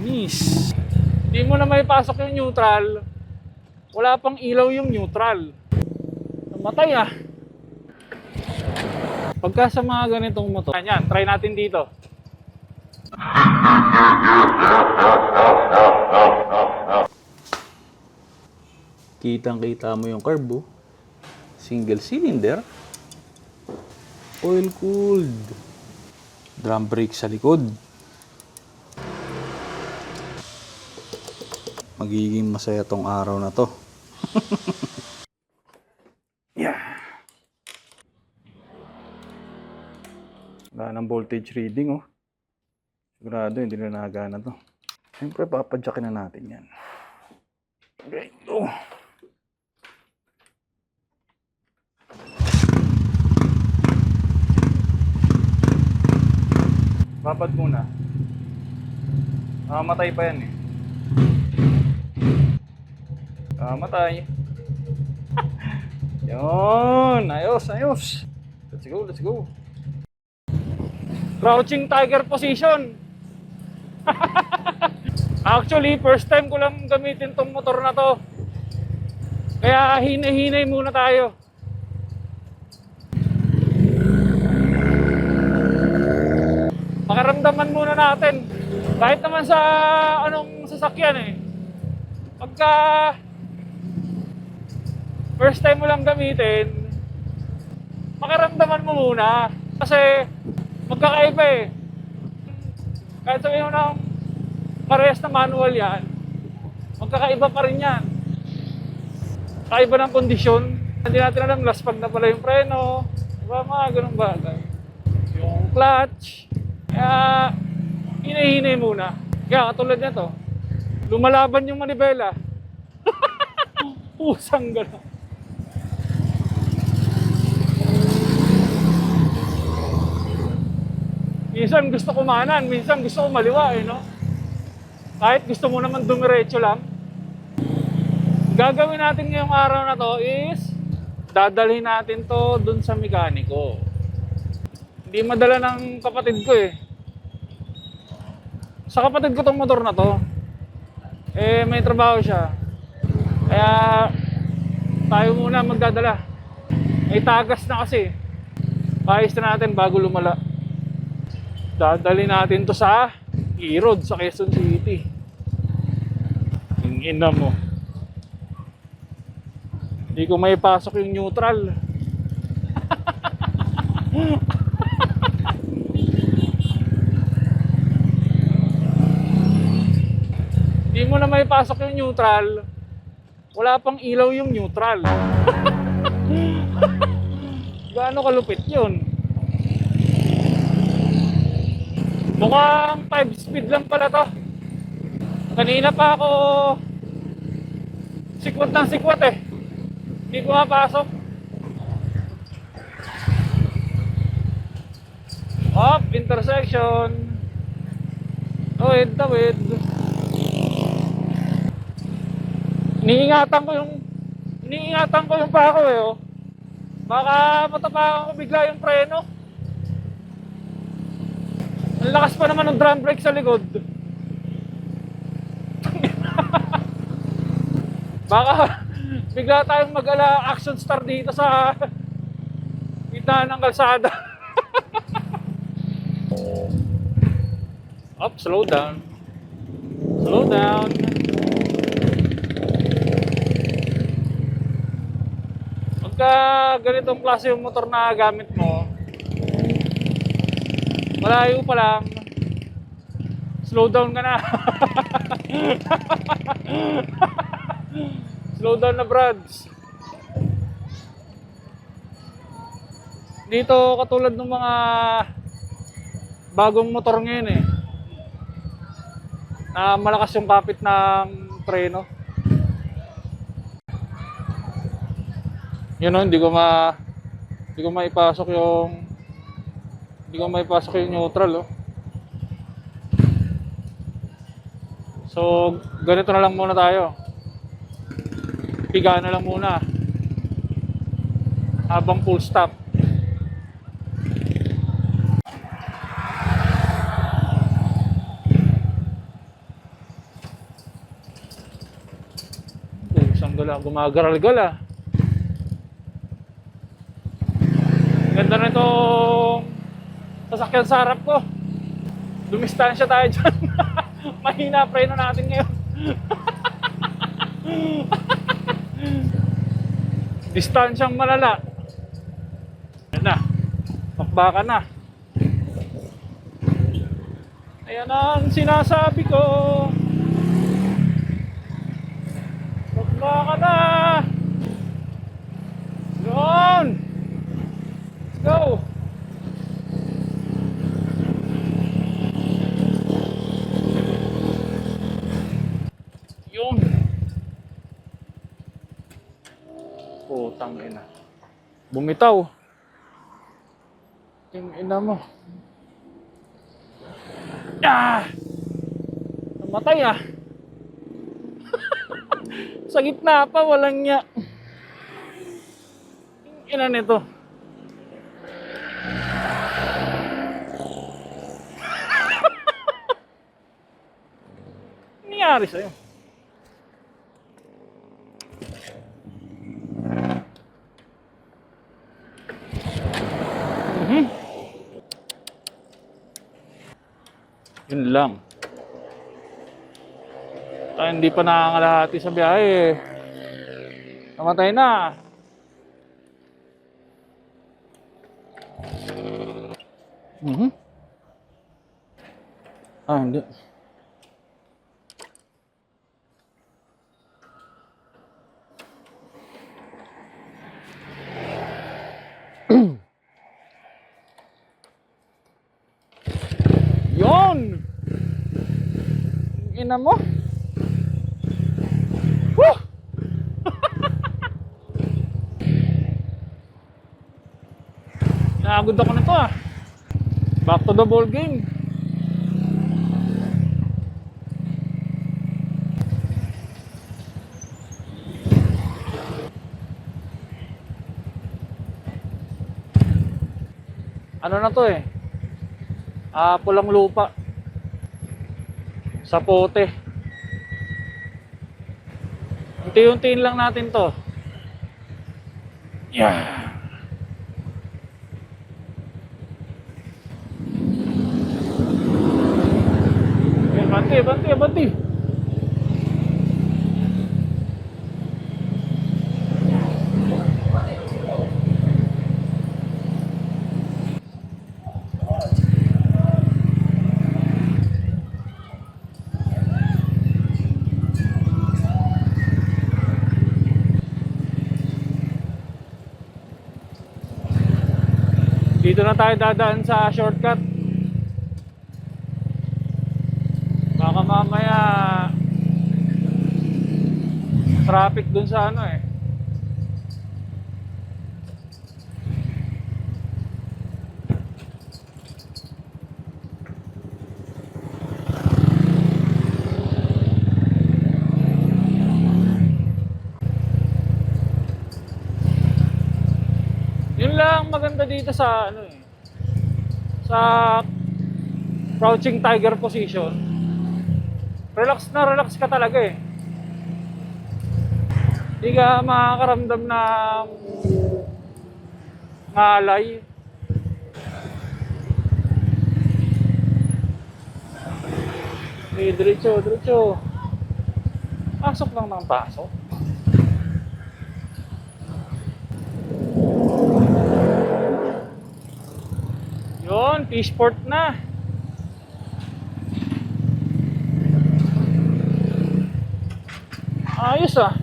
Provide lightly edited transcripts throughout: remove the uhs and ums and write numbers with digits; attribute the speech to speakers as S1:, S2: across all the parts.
S1: Panis. Hindi mo na may pasok yung neutral. Wala pang ilaw yung neutral. Namatay ah. Pagka sa mga ganitong motor, yan, try natin dito. Kitang-kita mo yung carb, oh. Single cylinder. Oil cooled. Drum brake sa likod. Magiging masaya tong araw na to. Yeah. Wala ng voltage reading, oh. Sigurado hindi na nagana to. Siyempre papadyakin na natin yan. Okay, go. Babad muna. Matay pa yan eh. Matay. Yun. Ayos, ayos. Let's go, let's go. Crouching tiger position. Actually, first time ko lang gamitin tong motor na to. Kaya hinay-hinay muna tayo. Makaramdaman muna natin. Kahit naman sa anong sasakyan eh. Pagka first time mo lang gamitin, makaramdaman mo muna. Kasi magkakaiba eh. Kahit sabihin mo ng parehas na manual yan, magkakaiba pa rin yan. Kakaiba ng kondisyon. Hindi natin alam, laspag na pala yung preno. Diba, mga ganun bagay. Yung clutch. Kaya, hinay-hinay muna. Kaya, katulad na to, lumalaban yung manibela. Pusang gano'n. Minsan gusto kumanan, minsan gusto kumaliwa eh, no? Kahit gusto mo naman dumiretso lang. Gagawin natin ngayong araw na to is, dadalhin natin to dun sa mekaniko. Hindi madala ng kapatid ko eh. Sa kapatid ko tong motor na to, eh may trabaho siya. Kaya tayo muna magdadala. May tagas na kasi. Paayos na natin bago lumala. Dadalhin natin to sa E-Road sa Quezon City. Ina mo. Hindi ko may pasok yung neutral. Hindi mo na may pasok yung neutral. Wala pang ilaw yung neutral. Gaano kalupit yun? Mukhang 5 speed lang pala to. Kanina pa ako sikwat ng sikwat eh. Hindi ko mapasok. Up, intersection. Tawid, tawid. Iniingatan ko yung pako eh, oh. Baka matapakan ko bigla yung preno. Ang lakas pa naman ng drum brake sa likod. Baka bigla tayong mag-ala action star dito sa gitna ng kalsada. Up, slow down. Slow down. Pagka ganitong klase yung motor na gamit mo, malayo pa lang, slow down ka na. Slow down na, brads. Dito katulad ng mga bagong motor ngayon eh, na malakas yung kapit ng preno. Yun o, hindi ko maipasok yung neutral, oh. So ganito na lang muna tayo. Piga na lang muna habang full stop. Gumagaral-gal ah. Ganda na itong sasakyan sa harap ko. Dumistansya tayo dyan. Mahina preno natin ngayon. Distansyang malala. Ayan na. Pakbakan na. Ayan ang sinasabi ko. Pakbakan na. Yun. Let's go. Yun. Putang ina. Bumitaw. Yung ina mo. Ah! Namatay ah. Sa gitna pa, walang niya. Yung ina nito. Ano nangyari sa'yo? Yun lang. Tayo hindi pa nakangalahati sa biyahe. Namatay na. Ah, hindi. Yon! Ina mo? Woo! Naagod ako nito ah. Back to the ball game. Ano na to eh? Pulang lupa. Sa pote. Unti-untiin lang natin to. Yeah. Banti. Dito na tayo dadaan sa shortcut. Baka mamaya traffic dun sa ano eh. Yun lang maganda dito sa ano eh. Sa crouching tiger position. Relax na relax ka talaga eh. Hindi ka makakaramdam ng ngalay. Diretso. Pasok lang ng pasok. Yun, Fishport na. Ayos ah.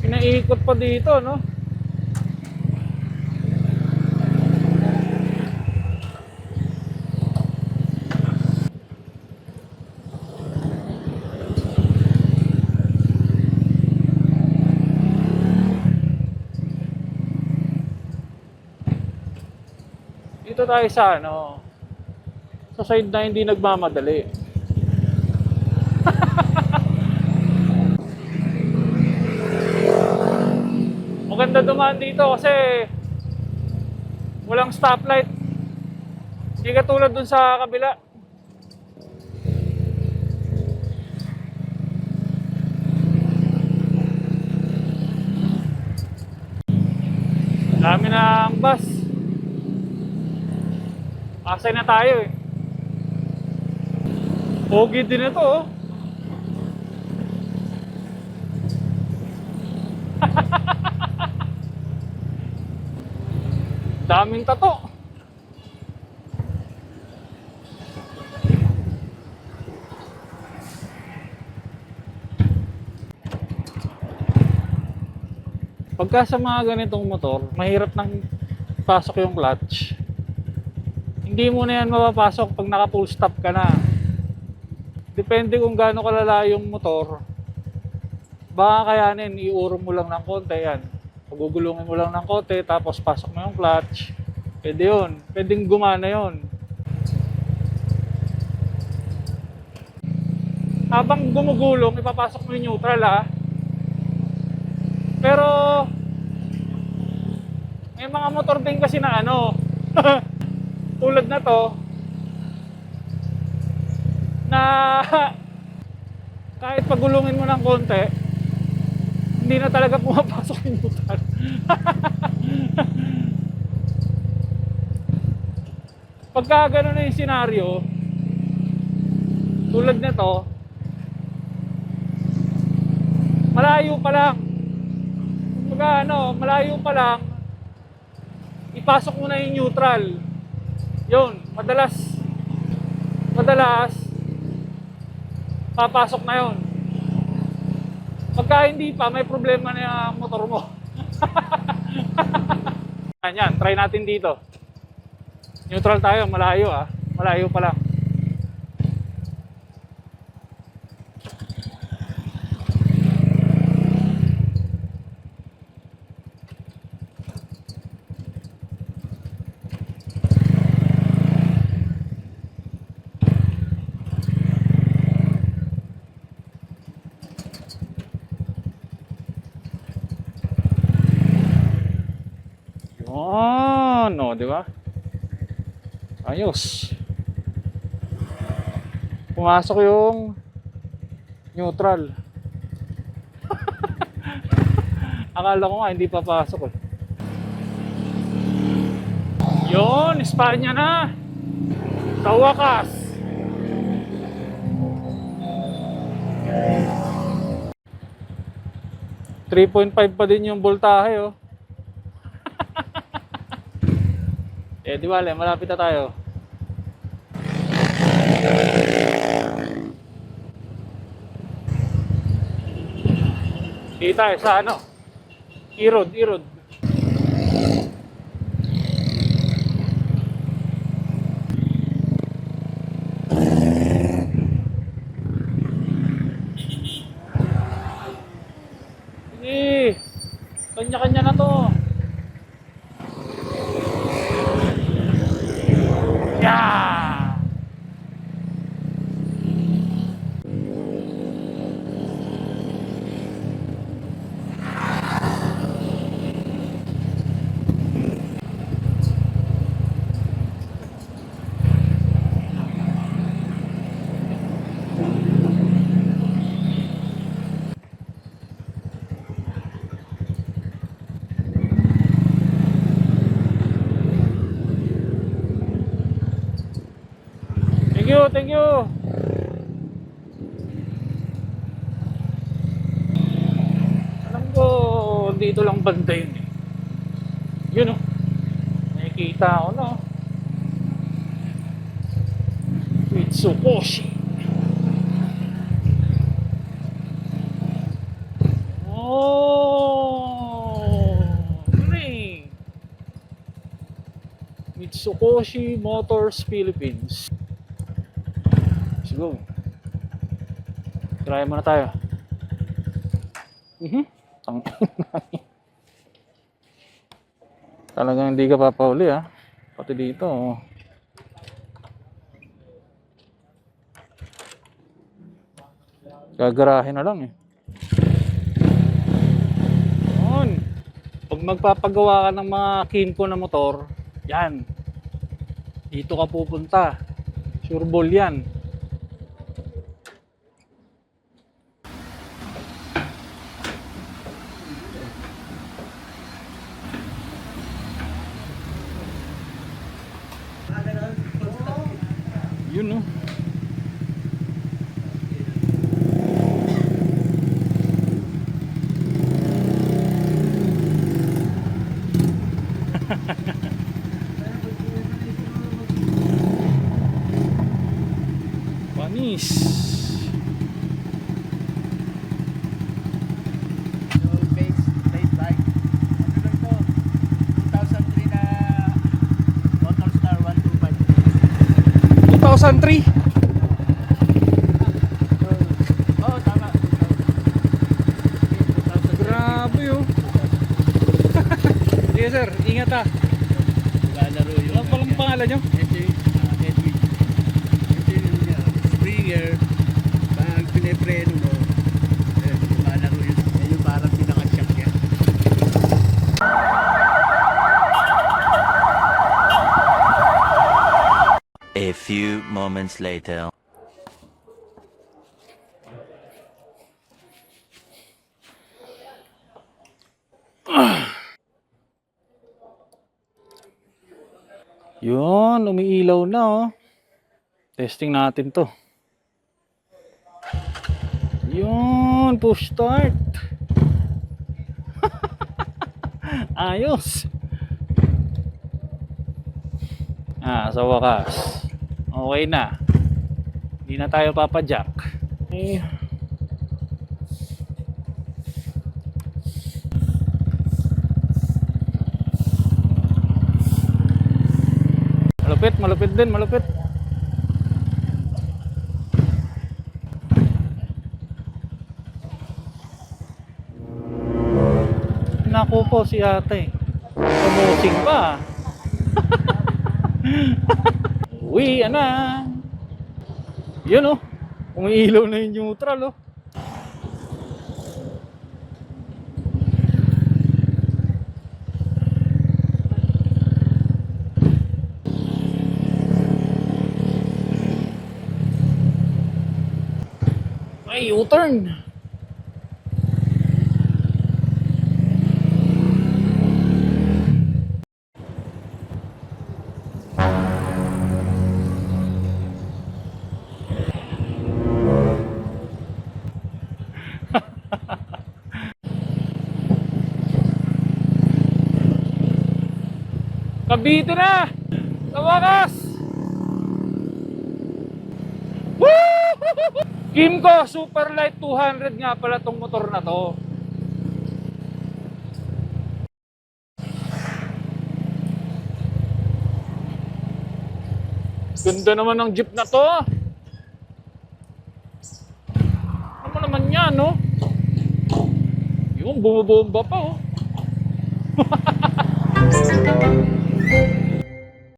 S1: Pinaikot pa dito, no? Dito tayo sa ano, sa side na hindi nagmamadali. Maganda dumaan dito kasi walang stoplight. Hindi katulad dun sa kabila. Dami na ang bus. Pasay na tayo eh. Pogi din ito oh. Daming tato. Pagka sa mga ganitong motor, mahirap nang pasok yung clutch. Hindi mo na yan mapapasok pag naka full stop ka na. Depende kung gaano kalala yung motor. Baka kayanin, iurong mo lang ng konti yan. Pagugulungin mo lang ng konti, tapos pasok mo yung clutch. Pwede yun. Pwedeng gumana yun. Habang gumugulong, ipapasok mo yung neutral ah. Pero may mga motor din kasi na ano tulad na to na kahit pagulungin mo ng konti hindi na talaga pumapasok yung neutral. Pagka gano'n na yung senaryo tulad na to, malayo pa lang, pagka ano, malayo pa lang, ipasok mo na yung neutral. Yun, madalas papasok na yun. Pagka hindi pa, may problema na yung motor mo. Yan, try natin dito. Neutral tayo, malayo ah. Malayo pa lang. No, di ba? Ayos. Pumasok yung neutral. Akala ko nga hindi papasok eh. Yun, Espanya na. Sa wakas. $3.5 pa din yung voltahe oh. Eh, di bale, malapit na tayo. Dito tayo sa ano? Irod. Sige, kanya-kanya na to. Yeah! Thank you. Alam ko, dito lang banda yun eh. Yun oh. Nakikita ko no. Mitsukoshi. Oh, galing. Mitsukoshi Motors Philippines. Go. Try muna tayo. Talagang hindi ka papauli ah. Pati dito oh. Gagarahin na lang eh. Yun. Pag magpapagawa ka ng mga kinko na motor, yan. Dito ka pupunta. Sure ball yan. Yun no. Panis.
S2: Base bike. Ano lang to? 2003 na Motorstar 125.
S1: 2003.
S2: Oh, tama. 2003.
S1: Grabe oh. Sige sir, ingat ah.
S2: Lalaro yung
S1: Ano palang pangalan nyo?
S2: Ito yung Edwin. Ito yung Springer. Pag pinipreno mo, lalaro yun. Yan yung parang pinaka-shock niya.
S3: A few moments later.
S1: Yun, umiilaw na oh. Testing natin to. Yun, push start. Ayos. Sa wakas. Okay na. Hindi na tayo papajack. Eh. Malupit, malupit din, malupit. Naku po si ate. Pamusing pa. Uwi, na. Yun oh. Umiilaw na yung neutral oh. Ay, U-turn. Cavite na! Sa wakas! Woo! Kimco Superlight 200 nga pala tong motor na to. Ganda naman ng jeep na to. Ano naman yan, no? Yung bumubomba pa, oh.